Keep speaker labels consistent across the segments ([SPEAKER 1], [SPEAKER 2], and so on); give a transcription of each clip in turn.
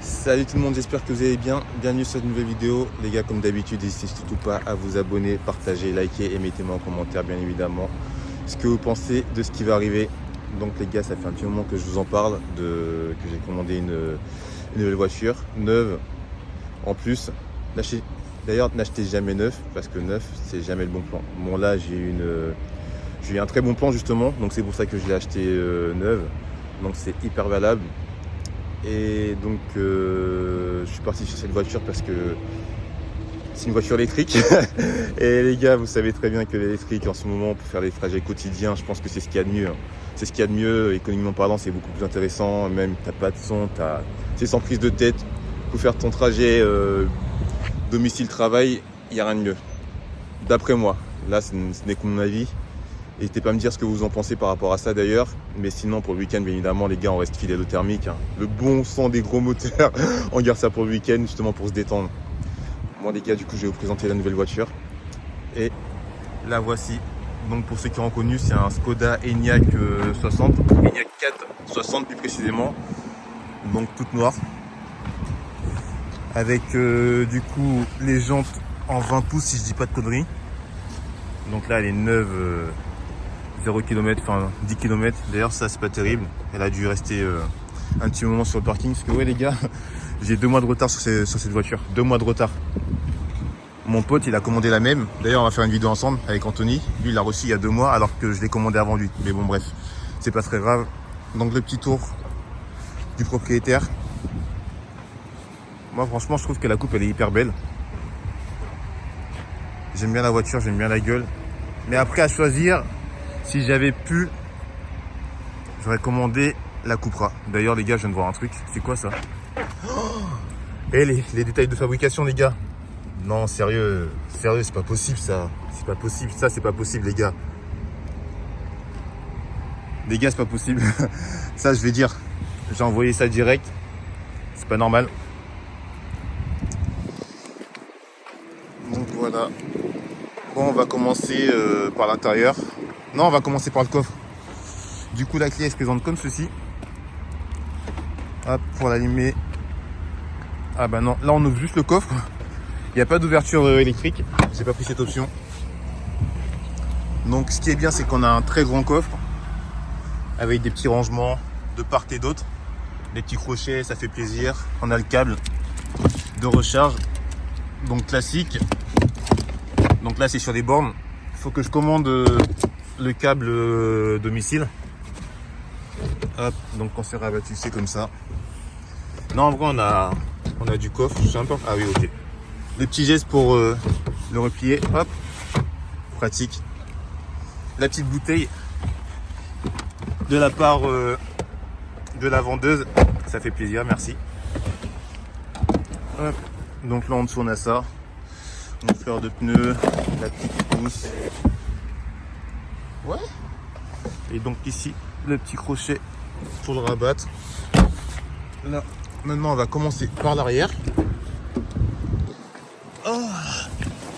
[SPEAKER 1] Salut tout le monde, j'espère que vous allez bien. Bienvenue sur cette nouvelle vidéo. Les gars, comme d'habitude, n'hésitez surtout pas à vous abonner, partager, liker et mettez-moi en commentaire bien évidemment ce que vous pensez de ce qui va arriver. Donc les gars, ça fait un petit moment que je vous en parle, que j'ai commandé une nouvelle voiture, neuve en plus. D'ailleurs, n'achetez jamais neuf, parce que neuf, c'est jamais le bon plan. Bon là, j'ai eu un très bon plan justement, donc c'est pour ça que je l'ai acheté neuve. Donc c'est hyper valable. Et donc je suis parti sur cette voiture parce que c'est une voiture électrique. Et les gars, vous savez très bien que l'électrique en ce moment, pour faire des trajets quotidiens, je pense que c'est ce qu'il y a de mieux. C'est ce qu'il y a de mieux, économiquement parlant, c'est beaucoup plus intéressant. Même t'as pas de son, c'est sans prise de tête. Pour faire ton trajet domicile-travail, il n'y a rien de mieux. D'après moi, là ce n'est que mon avis. N'hésitez pas à me dire ce que vous en pensez par rapport à ça d'ailleurs. Mais sinon pour le week-end, bien évidemment, les gars, on reste fidèle au thermique. Le bon sang des gros moteurs, on garde ça pour le week-end, justement pour se détendre. Moi les gars, du coup, je vais vous présenter la nouvelle voiture. Et la voici. Donc pour ceux qui ont reconnu, c'est un Skoda Enyaq 60. Enyaq 460 plus précisément. Donc toute noire. Avec du coup les jantes en 20 pouces si je dis pas de conneries. Donc là elle est neuve. 0 km, enfin 10 km. D'ailleurs ça c'est pas terrible. Elle a dû rester un petit moment sur le parking. Parce que ouais les gars, j'ai 2 mois de retard sur cette voiture. 2 mois de retard. Mon pote il a commandé la même. D'ailleurs on va faire une vidéo ensemble avec Anthony. Lui il l'a reçu il y a 2 mois alors que je l'ai commandé avant lui. Mais bon bref, c'est pas très grave. Donc le petit tour du propriétaire. Moi franchement je trouve que la coupe elle est hyper belle. J'aime bien la voiture, j'aime bien la gueule. Mais après à choisir, si j'avais pu, j'aurais commandé la Cupra. D'ailleurs les gars, je viens de voir un truc. C'est quoi ça? Et les détails de fabrication les gars. Non sérieux, c'est pas possible ça. C'est pas possible, ça c'est pas possible les gars. Les gars c'est pas possible. Ça je vais dire, j'ai envoyé ça direct. C'est pas normal. Donc voilà. Bon on va commencer par l'intérieur. Non, on va commencer par le coffre. Du coup, la clé elle se présente comme ceci. Hop, pour l'allumer. Ah bah non, là on ouvre juste le coffre. Il n'y a pas d'ouverture électrique. J'ai pas pris cette option. Donc ce qui est bien, c'est qu'on a un très grand coffre avec des petits rangements de part et d'autre. Des petits crochets, ça fait plaisir. On a le câble de recharge, donc classique. Donc là, c'est sur des bornes. Il faut que je commande le câble domicile. Hop, donc on s'est rabattu, c'est comme ça. Non, en vrai, on a du coffre. Je sais même pas. Ah oui, ok. Le petit geste pour le replier. Hop, pratique. La petite bouteille de la part de la vendeuse. Ça fait plaisir, merci. Hop. Donc là, en dessous, on a ça. Une fleur de pneu, la petite mousse. Ouais. Et donc ici, le petit crochet pour le rabattre. Là, maintenant, on va commencer par l'arrière. Oh.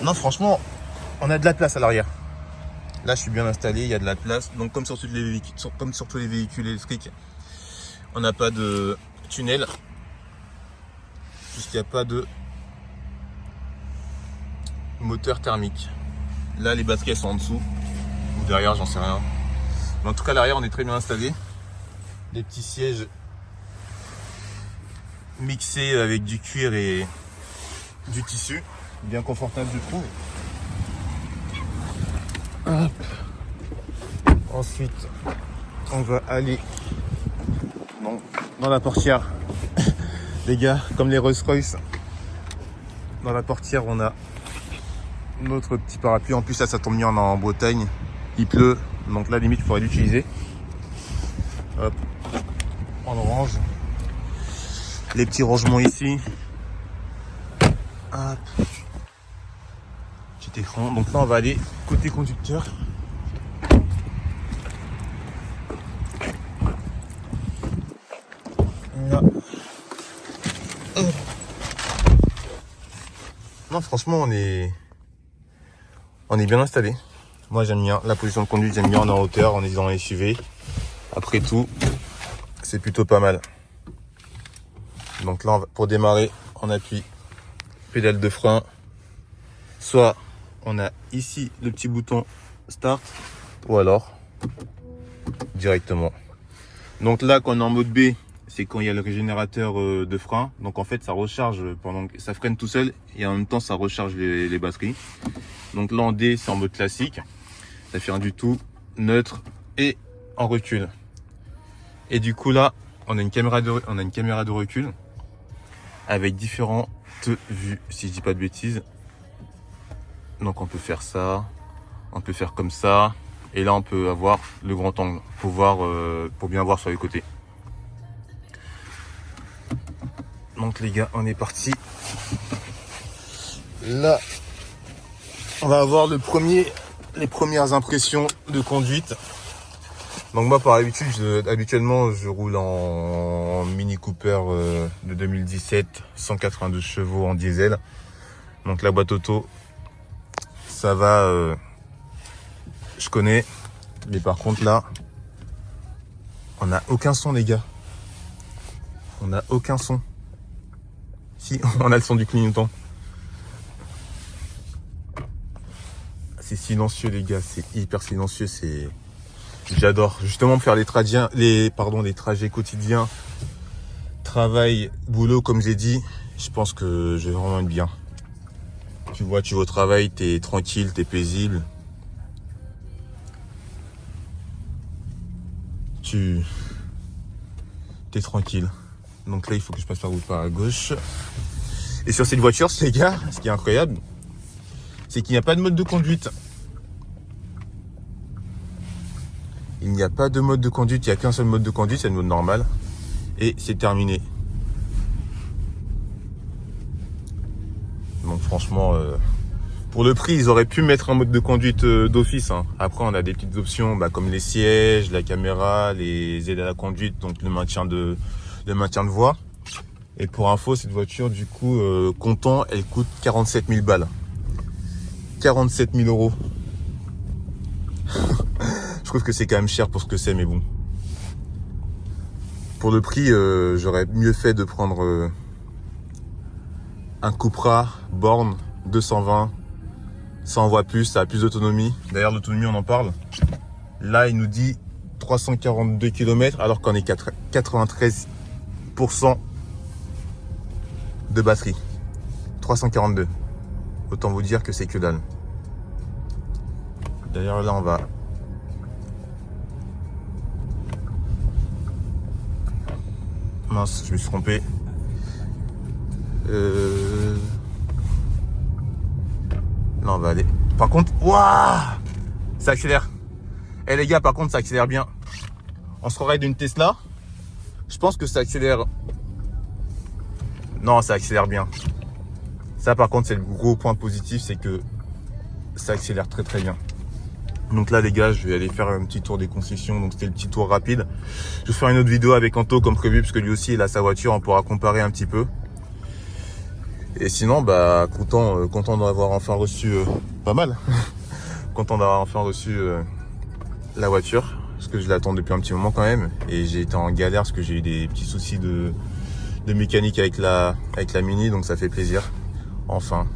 [SPEAKER 1] Non, franchement, on a de la place à l'arrière. Là, je suis bien installé, il y a de la place. Donc, comme sur tous les véhicules électriques, on n'a pas de tunnel. Puisqu'il n'y a pas de moteur thermique. Là, les batteries elles sont en dessous. Ou derrière, j'en sais rien. Mais en tout cas, l'arrière, on est très bien installé. Des petits sièges mixés avec du cuir et du tissu. Bien confortable, je trouve. Hop. Ensuite, on va aller dans la portière. Les gars, comme les Rolls-Royce, dans la portière, on a notre petit parapluie. En plus, là, ça tombe bien, on est en Bretagne. Il pleut, donc là, limite, il faudrait l'utiliser. Hop, on le range. Les petits rangements ici. Hop. Petit écran. Donc là, on va aller côté conducteur. Là. Hop. Non, franchement, on est bien installé. Moi, j'aime bien la position de conduite, j'aime bien, on est en hauteur, on est dans les SUV. Après tout, c'est plutôt pas mal. Donc là, pour démarrer, on appuie pédale de frein. Soit on a ici le petit bouton start, ou alors directement. Donc là, quand on est en mode B, c'est quand il y a le régénérateur de frein. Donc en fait, ça recharge pendant que ça freine tout seul et en même temps, ça recharge les batteries. Donc là, en D, c'est en mode classique. Ça fait rien du tout, neutre et en recul. Et du coup là, on a une caméra de recul avec différentes vues, si je dis pas de bêtises. Donc on peut faire ça, on peut faire comme ça, et là on peut avoir le grand angle pour voir, pour bien voir sur les côtés. Donc les gars, on est parti. Là, on va avoir les premières impressions de conduite. Donc moi, habituellement, je roule en Mini Cooper de 2017, 192 chevaux en diesel. Donc la boîte auto, ça va, je connais. Mais par contre là, on n'a aucun son les gars. On n'a aucun son. Si, on a le son du clignotant. C'est silencieux les gars, c'est hyper silencieux, j'adore. Justement pour faire les trajets quotidiens, travail, boulot comme j'ai dit, je pense que je vais vraiment être bien. Tu vas au travail, t'es tranquille, t'es paisible. T'es tranquille. Donc là, il faut que je passe par à gauche. Et sur cette voiture, les gars, ce qui est incroyable, c'est qu'il n'y a pas de mode de conduite. Il n'y a pas de mode de conduite, il n'y a qu'un seul mode de conduite, c'est le mode normal. Et c'est terminé. Donc franchement, pour le prix, ils auraient pu mettre un mode de conduite d'office. Hein. Après, on a des petites options comme les sièges, la caméra, les aides à la conduite, donc le maintien de voie. Et pour info, cette voiture, du coup, comptant, elle coûte 47 000 balles. 47 000 euros. Je trouve que c'est quand même cher pour ce que c'est, mais bon. Pour le prix, j'aurais mieux fait de prendre un Cupra Born 220. Ça envoie plus, ça a plus d'autonomie. D'ailleurs, l'autonomie, on en parle. Là, il nous dit 342 km, alors qu'on est 93% de batterie. 342. Autant vous dire que c'est que dalle. D'ailleurs, là, on va... Mince, je me suis trompé. Non, on va aller. Par contre, waouh, ça accélère. Eh les gars, par contre, ça accélère bien. On se croirait d'une Tesla. Je pense que ça accélère. Non, ça accélère bien. Ça, par contre, c'est le gros point positif, c'est que ça accélère très très bien. Donc là, les gars, je vais aller faire un petit tour des concessions. Donc c'était le petit tour rapide. Je vais faire une autre vidéo avec Anto comme prévu, parce que lui aussi, il a sa voiture. On pourra comparer un petit peu. Et sinon, content d'avoir enfin reçu pas mal. Content d'avoir enfin reçu la voiture, parce que je l'attends depuis un petit moment quand même. Et j'ai été en galère parce que j'ai eu des petits soucis de mécanique avec la Mini, donc ça fait plaisir. Enfin.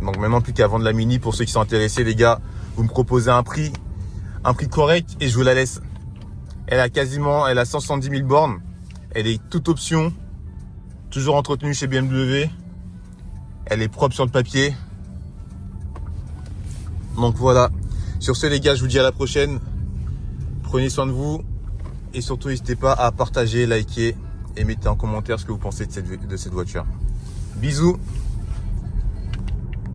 [SPEAKER 1] Donc maintenant, plus qu'à vendre la Mini, pour ceux qui sont intéressés, les gars, vous me proposez un prix correct et je vous la laisse. Elle a 170 000 bornes. Elle est toute option, toujours entretenue chez BMW. Elle est propre sur le papier. Donc voilà. Sur ce, les gars, je vous dis à la prochaine. Prenez soin de vous. Et surtout, n'hésitez pas à partager, liker et mettez en commentaire ce que vous pensez de cette voiture. Bisous.